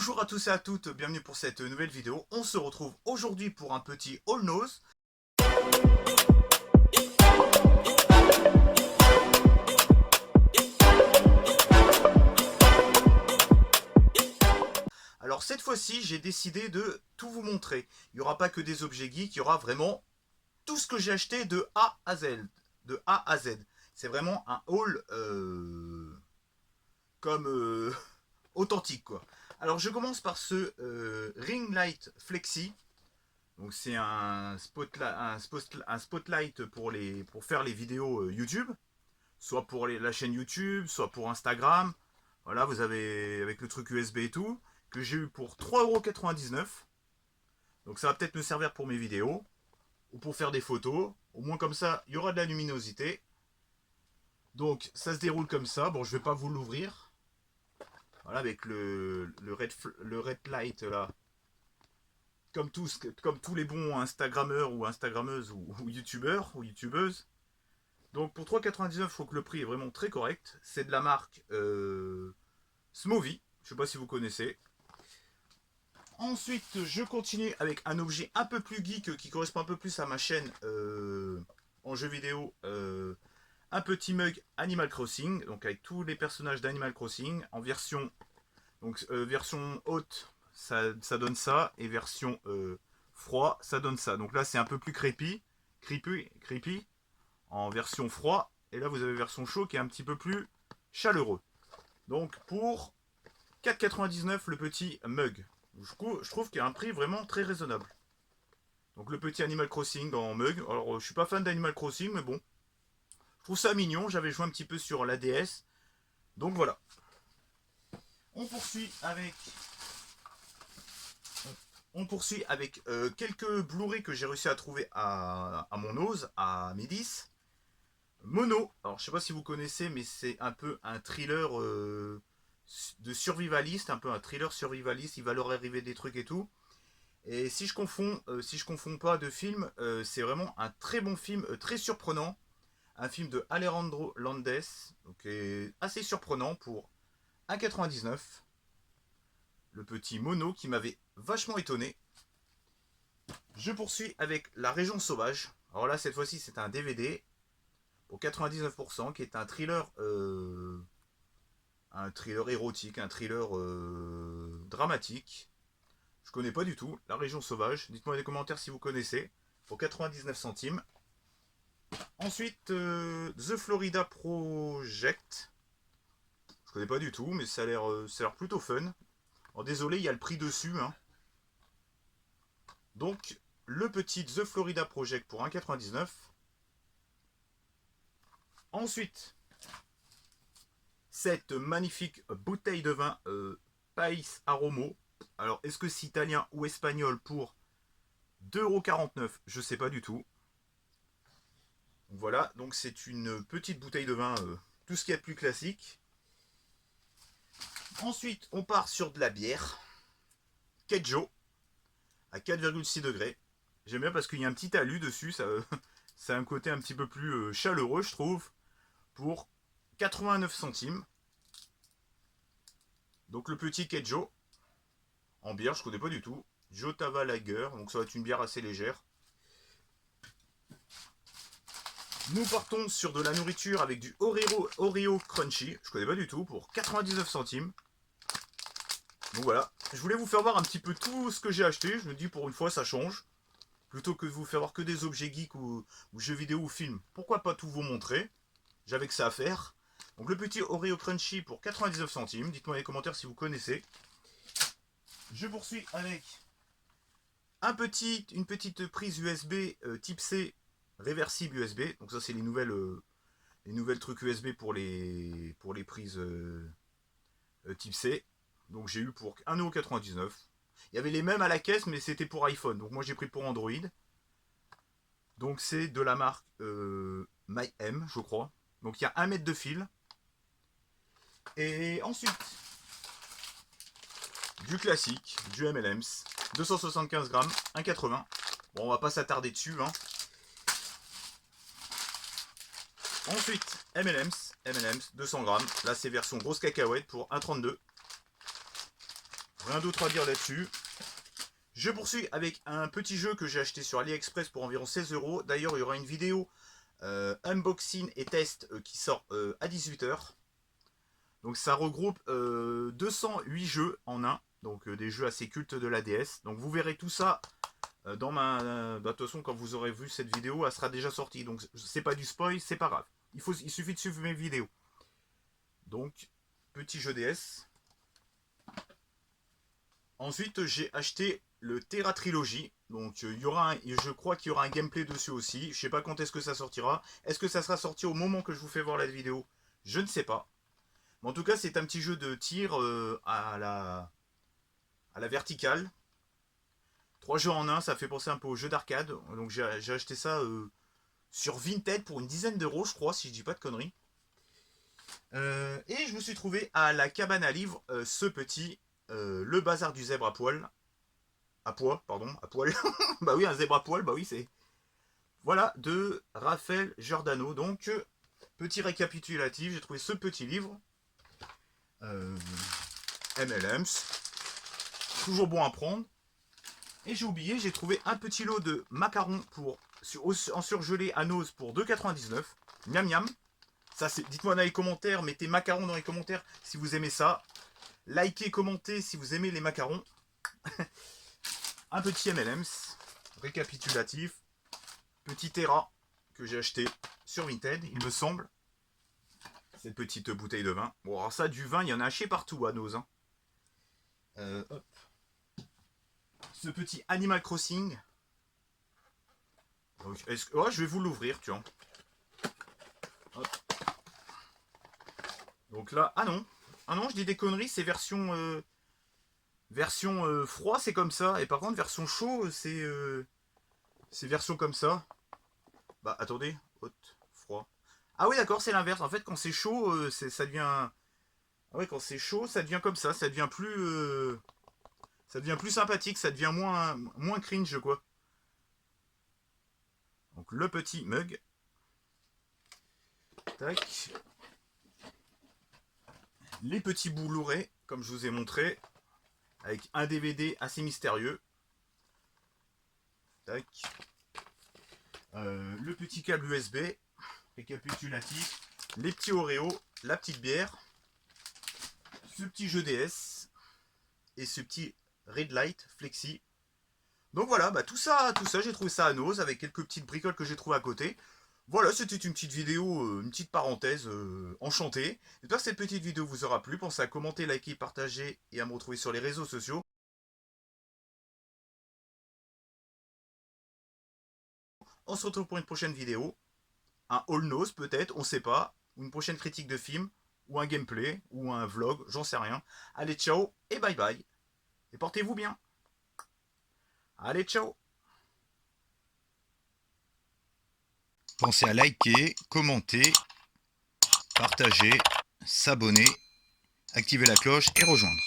Bonjour à tous et à toutes, bienvenue pour cette nouvelle vidéo. On se retrouve aujourd'hui pour un petit All Nose. Alors cette fois-ci, j'ai décidé de tout vous montrer. Il n'y aura pas que des objets geeks, il y aura vraiment tout ce que j'ai acheté de A à Z. De A à Z. C'est vraiment un haul comme authentique quoi. Alors je commence par ce Ring Light Flexi. Donc c'est un spotlight pour faire les vidéos YouTube, soit pour la chaîne YouTube, soit pour Instagram. Voilà, vous avez avec le truc USB et tout, que j'ai eu pour 3,99 €. Donc ça va peut-être me servir pour mes vidéos, ou pour faire des photos. Au moins comme ça, il y aura de la luminosité. Donc ça se déroule comme ça. Bon, je vais pas vous l'ouvrir. Voilà, avec le red light là. Comme tous les bons Instagrammeurs ou Instagrammeuses ou YouTubeurs ou YouTubeuses. Donc pour 3,99 €, je trouve que le prix est vraiment très correct. C'est de la marque Smovie. Je ne sais pas si vous connaissez. Ensuite, je continue avec un objet un peu plus geek qui correspond un peu plus à ma chaîne en jeu vidéo. Un petit mug Animal Crossing, donc avec tous les personnages d'Animal Crossing en version, version haute, ça donne ça, et version froid, ça donne ça. Donc là, c'est un peu plus creepy, en version froid, et là, vous avez version chaud qui est un petit peu plus chaleureux. Donc pour 4,99 € le petit mug. Je trouve qu'il y a un prix vraiment très raisonnable. Donc le petit Animal Crossing en mug. Alors je suis pas fan d'Animal Crossing, mais bon. Je trouve ça mignon, j'avais joué un petit peu sur la DS. Donc voilà. On poursuit avec quelques Blu-ray que j'ai réussi à trouver à mon ose, à Médis. Mono, alors je sais pas si vous connaissez, mais c'est un peu un thriller de survivaliste, un peu un thriller survivaliste, il va leur arriver des trucs et tout. Et si je confonds pas de film, c'est vraiment un très bon film, très surprenant. Un film de Alejandro Landes, donc assez surprenant pour 1,99 €. Le petit Mono qui m'avait vachement étonné. Je poursuis avec La Région Sauvage. Alors là, cette fois-ci, c'est un DVD pour 99%, qui est un thriller érotique, un thriller dramatique. Je connais pas du tout La Région Sauvage. Dites-moi dans les commentaires si vous connaissez. Pour 99 centimes. Ensuite, The Florida Project. Je connais pas du tout, mais ça a l'air plutôt fun. Alors, désolé, il y a le prix dessus. Hein. Donc, le petit The Florida Project pour 1,99 €. Ensuite, cette magnifique bouteille de vin Pais Aromo. Alors, est-ce que c'est italien ou espagnol pour 2,49 €? Je sais pas du tout. Voilà, donc c'est une petite bouteille de vin, tout ce qu'il y a de plus classique. Ensuite, on part sur de la bière. Kejo, à 4,6 degrés. J'aime bien parce qu'il y a un petit talus dessus, ça a un côté un petit peu plus chaleureux, je trouve, pour 89 centimes. Donc le petit Kejo, en bière, je connais pas du tout. Jotava Lager, donc ça va être une bière assez légère. Nous partons sur de la nourriture avec du Oreo Crunchy, je connais pas du tout, pour 99 centimes. Donc voilà, je voulais vous faire voir un petit peu tout ce que j'ai acheté, je me dis pour une fois ça change. Plutôt que de vous faire voir que des objets geeks ou jeux vidéo ou films, pourquoi pas tout vous montrer? J'avais que ça à faire. Donc le petit Oreo Crunchy pour 99 centimes, dites-moi dans les commentaires si vous connaissez. Je poursuis avec une petite prise USB type C réversible USB. Donc ça c'est les nouvelles trucs USB pour les prises type C. Donc j'ai eu pour 1,99 €. Il y avait les mêmes à la caisse, mais c'était pour iPhone. Donc moi j'ai pris pour Android. Donc c'est de la marque MyM, je crois. Donc il y a 1 mètre de fil. Et ensuite, du classique, du M&M's, 275 grammes, 1,80 €. Bon, on va pas s'attarder dessus. Hein. Ensuite, M&M's, 200 grammes. Là, c'est version grosse cacahuète pour 1,32 €. Rien d'autre à dire là-dessus. Je poursuis avec un petit jeu que j'ai acheté sur AliExpress pour environ 16 €. D'ailleurs, il y aura une vidéo unboxing et test qui sort à 18 h. Donc ça regroupe 208 jeux en un. Donc des jeux assez cultes de la DS. Donc vous verrez tout ça dans ma... de toute façon, quand vous aurez vu cette vidéo, elle sera déjà sortie. Donc c'est pas du spoil, c'est pas grave. Il suffit de suivre mes vidéos. Donc, petit jeu DS. Ensuite, j'ai acheté le Terra Trilogy. Donc, je crois qu'il y aura un gameplay dessus aussi. Je sais pas quand est-ce que ça sortira. Est-ce que ça sera sorti au moment que je vous fais voir la vidéo? Je ne sais pas. Mais en tout cas, c'est un petit jeu de tir à la verticale. 3 jeux en un, ça fait penser un peu au jeu d'arcade. Donc, j'ai acheté ça sur Vinted pour une dizaine d'euros, je crois, si je dis pas de conneries. Et je me suis trouvé à la cabane à livres ce petit le bazar du zèbre à poil. À pois, pardon, à poil. Bah oui, un zèbre à poil, bah oui, c'est. Voilà, de Raphaël Giordano. Donc, petit récapitulatif, j'ai trouvé ce petit livre. MLMs. Toujours bon à prendre. Et j'ai oublié, j'ai trouvé un petit lot de macarons en surgelé à Nose pour 2,99. Miam miam. Ça, dites-moi dans les commentaires, mettez macarons dans les commentaires si vous aimez ça. Likez, commentez si vous aimez les macarons. Un petit M&M's récapitulatif. Petit Terra que j'ai acheté sur Vinted, il me semble. Cette petite bouteille de vin. Bon, alors ça, du vin, il y en a acheté partout à Nose. Hein. Hop. Ce petit Animal Crossing. Donc, oh, je vais vous l'ouvrir, tu vois. Hop. Donc là, ah non, je dis des conneries, c'est version froid, c'est comme ça, et par contre version chaud, c'est version comme ça. Bah attendez, haute, froid. Ah oui d'accord, c'est l'inverse. En fait, quand c'est chaud, ça devient. Ah ouais, quand c'est chaud, ça devient comme ça devient plus sympathique, ça devient moins cringe quoi. Donc le petit mug. Tac. Les petits Blu-ray, comme je vous ai montré, avec un DVD assez mystérieux. Tac. Le petit câble USB, récapitulatif, les petits Oreo, la petite bière, ce petit jeu DS et ce petit Red Light Flexi. Donc voilà, bah tout ça, j'ai trouvé ça à Nose avec quelques petites bricoles que j'ai trouvées à côté. Voilà, c'était une petite vidéo, une petite parenthèse enchantée. J'espère que cette petite vidéo vous aura plu. Pensez à commenter, liker, partager et à me retrouver sur les réseaux sociaux. On se retrouve pour une prochaine vidéo. Un All Nose peut-être, on sait pas. Ou une prochaine critique de film. Ou un gameplay. Ou un vlog, j'en sais rien. Allez, ciao et bye bye. Et portez-vous bien. Allez, ciao. Pensez à liker, commenter, partager, s'abonner, activer la cloche et rejoindre.